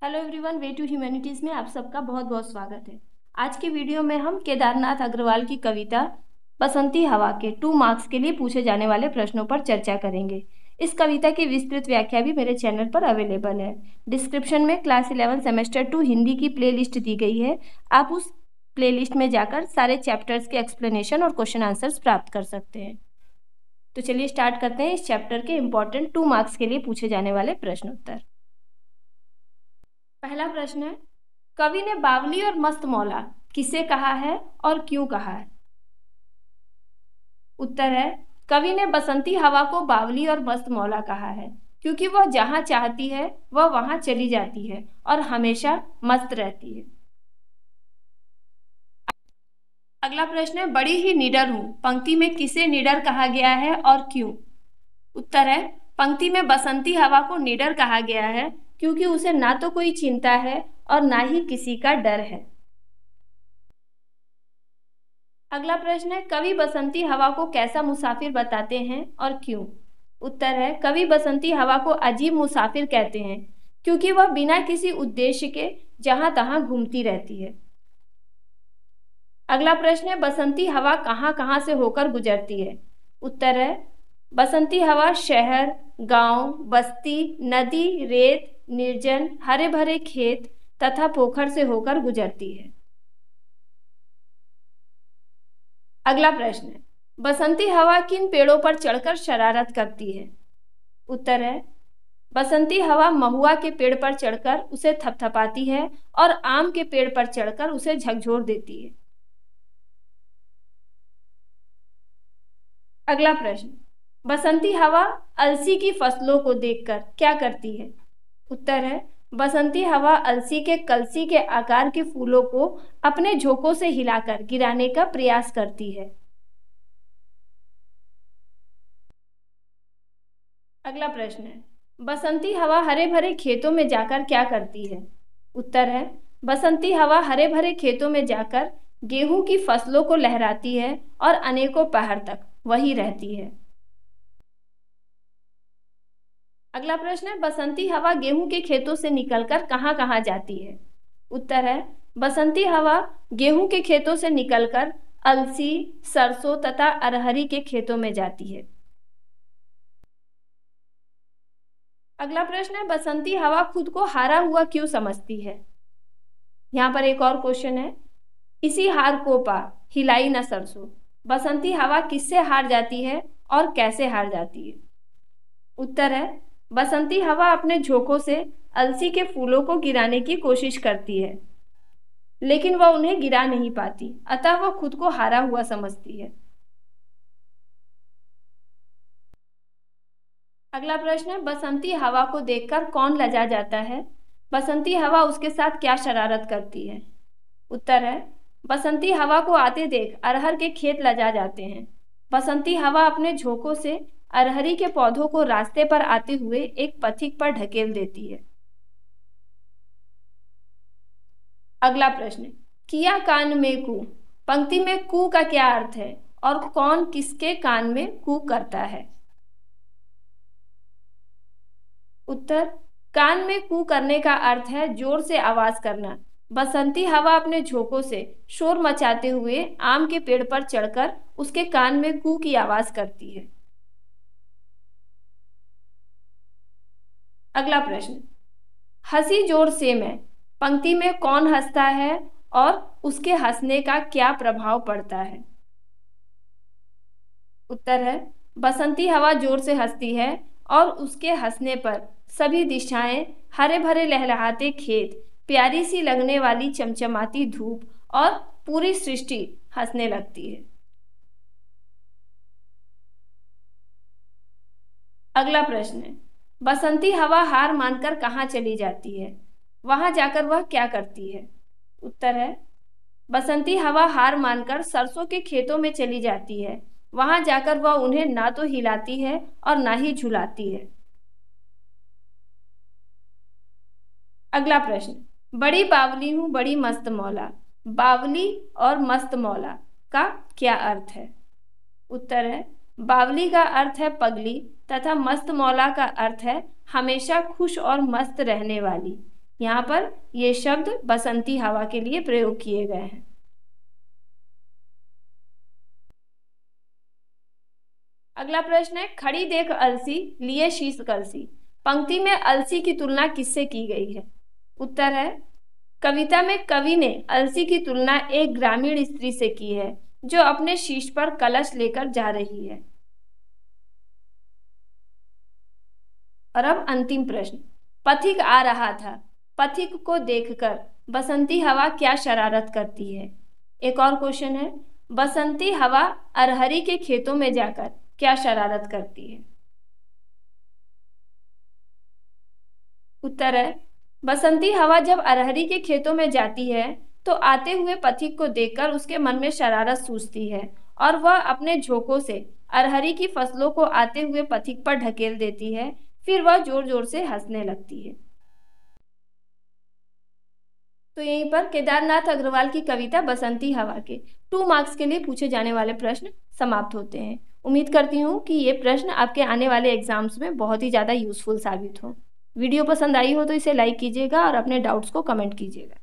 Hello everyone, way to humanities में आप सबका बहुत बहुत स्वागत है। आज की वीडियो में हम केदारनाथ अग्रवाल की कविता बसंती हवा के 2 मार्क्स के लिए पूछे जाने वाले प्रश्नों पर चर्चा करेंगे। इस कविता की विस्तृत व्याख्या भी मेरे चैनल पर अवेलेबल है। डिस्क्रिप्शन में क्लास 11 सेमेस्टर 2 हिंदी की प्लेलिस्ट दी गई है। आप उस प्लेलिस्ट में जाकर सारे चैप्टर्स के एक्सप्लेनेशन और क्वेश्चन आंसर्स प्राप्त कर सकते हैं। तो चलिए स्टार्ट करते हैं इस चैप्टर के इम्पोर्टेंट 2 मार्क्स के लिए पूछे जाने वाले प्रश्न उत्तर। पहला प्रश्न है, कवि ने बावली और मस्त मौला किसे कहा है और क्यों कहा है? उत्तर है, कवि ने बसंती हवा को बावली और मस्त मौला कहा है क्योंकि वह जहां चाहती है वह वहां चली जाती है और हमेशा मस्त रहती है। अगला प्रश्न है, बड़ी ही निडर हूं पंक्ति में किसे निडर कहा गया है और क्यों? उत्तर है, पंक्ति में बसंती हवा को निडर कहा गया है क्योंकि उसे ना तो कोई चिंता है और ना ही किसी का डर है। अगला प्रश्न है, कवि बसंती हवा को कैसा मुसाफिर बताते हैं और क्यों? उत्तर है, कवि बसंती हवा को अजीब मुसाफिर कहते हैं क्योंकि वह बिना किसी उद्देश्य के जहां तहां घूमती रहती है। अगला प्रश्न है, बसंती हवा कहां कहां से होकर गुजरती है? उत्तर है, बसंती हवा शहर, गांव, बस्ती, नदी, रेत, निर्जन, हरे भरे खेत तथा पोखर से होकर गुजरती है। अगला प्रश्न है, बसंती हवा किन पेड़ों पर चढ़कर शरारत करती है? उत्तर है, बसंती हवा महुआ के पेड़ पर चढ़कर उसे थपथपाती है और आम के पेड़ पर चढ़कर उसे झकझोर देती है। अगला प्रश्न, बसंती हवा अलसी की फसलों को देखकर क्या करती है? उत्तर है, बसंती हवा अलसी के कलसी के आकार के फूलों को अपने झोंकों से हिलाकर गिराने का प्रयास करती है। अगला प्रश्न है, बसंती हवा हरे भरे खेतों में जाकर क्या करती है? उत्तर है, बसंती हवा हरे भरे खेतों में जाकर गेहूं की फसलों को लहराती है और अनेकों पहर तक वही रहती है। अगला प्रश्न है, बसंती हवा गेहूं के खेतों से निकलकर कहां कहां जाती है? उत्तर है, बसंती हवा गेहूं के खेतों से निकलकर अलसी, सरसों तथा अरहरी के खेतों में जाती है। अगला प्रश्न है, बसंती हवा खुद को हारा हुआ क्यों समझती है? यहाँ पर एक और क्वेश्चन है, इसी हार को पा हिलाई न सरसों, बसंती हवा किससे हार जाती है और कैसे हार जाती है? उत्तर है, बसंती हवा अपने झोंकों से अलसी के फूलों को गिराने की कोशिश करती है लेकिन वह उन्हें गिरा नहीं पाती, अतः वह खुद को हारा हुआ समझती है। अगला प्रश्न है, बसंती हवा को देखकर कौन लजा जाता है? बसंती हवा उसके साथ क्या शरारत करती है? उत्तर है, बसंती हवा को आते देख अरहर के खेत लजा जाते हैं। बसंती हवा अपने झोंकों से अरहरी के पौधों को रास्ते पर आते हुए एक पथिक पर ढकेल देती है। अगला प्रश्न, किया कान में कू, पंक्ति में कू का क्या अर्थ है और कौन किसके कान में कू करता है? उत्तर, कान में कू करने का अर्थ है जोर से आवाज करना। बसंती हवा अपने झोंकों से शोर मचाते हुए आम के पेड़ पर चढ़कर उसके कान में कू की आवाज करती है। अगला प्रश्न, हंसी जोर से मैं, पंक्ति में कौन हंसता है और उसके हंसने का क्या प्रभाव पड़ता है? उत्तर है, बसंती हवा जोर से हंसती है और उसके हंसने पर सभी दिशाएं, हरे भरे लहलहाते खेत, प्यारी सी लगने वाली चमचमाती धूप और पूरी सृष्टि हंसने लगती है। अगला प्रश्न है, बसंती हवा हार मानकर कहाँ चली जाती है? वहां जाकर वह क्या करती है? उत्तर है, बसंती हवा हार मानकर सरसों के खेतों में चली जाती है। वहां जाकर वह उन्हें ना तो हिलाती है और ना ही झुलाती है। अगला प्रश्न, बड़ी बावली हूं बड़ी मस्त मौला, बावली और मस्त मौला का क्या अर्थ है? उत्तर है, बावली का अर्थ है पगली तथा मस्त मौला का अर्थ है हमेशा खुश और मस्त रहने वाली। यहाँ पर ये शब्द बसंती हवा के लिए प्रयोग किए गए हैं। अगला प्रश्न है, खड़ी देख अलसी लिए शीश कलसी। पंक्ति में अलसी की तुलना किससे की गई है? उत्तर है, कविता में कवि ने अलसी की तुलना एक ग्रामीण स्त्री से की है जो अपने शीश पर कलश लेकर जा रही है। और अब अंतिम प्रश्न, पथिक आ रहा था, पथिक को देखकर बसंती हवा क्या शरारत करती है? एक और क्वेश्चन है, बसंती हवा अरहरी के खेतों में जाकर क्या शरारत करती है? उत्तर है, बसंती हवा जब अरहरी के खेतों में जाती है तो आते हुए पथिक को देखकर उसके मन में शरारत सूझती है और वह अपने झोंकों से अरहरी की फसलों को आते हुए पथिक पर ढकेल देती है। फिर वह जोर जोर से हंसने लगती है। तो यहीं पर केदारनाथ अग्रवाल की कविता बसंती हवा के 2 मार्क्स के लिए पूछे जाने वाले प्रश्न समाप्त होते हैं। उम्मीद करती हूँ कि ये प्रश्न आपके आने वाले एग्जाम्स में बहुत ही ज़्यादा यूजफुल साबित हो। वीडियो पसंद आई हो तो इसे लाइक कीजिएगा और अपने डाउट्स को कमेंट कीजिएगा।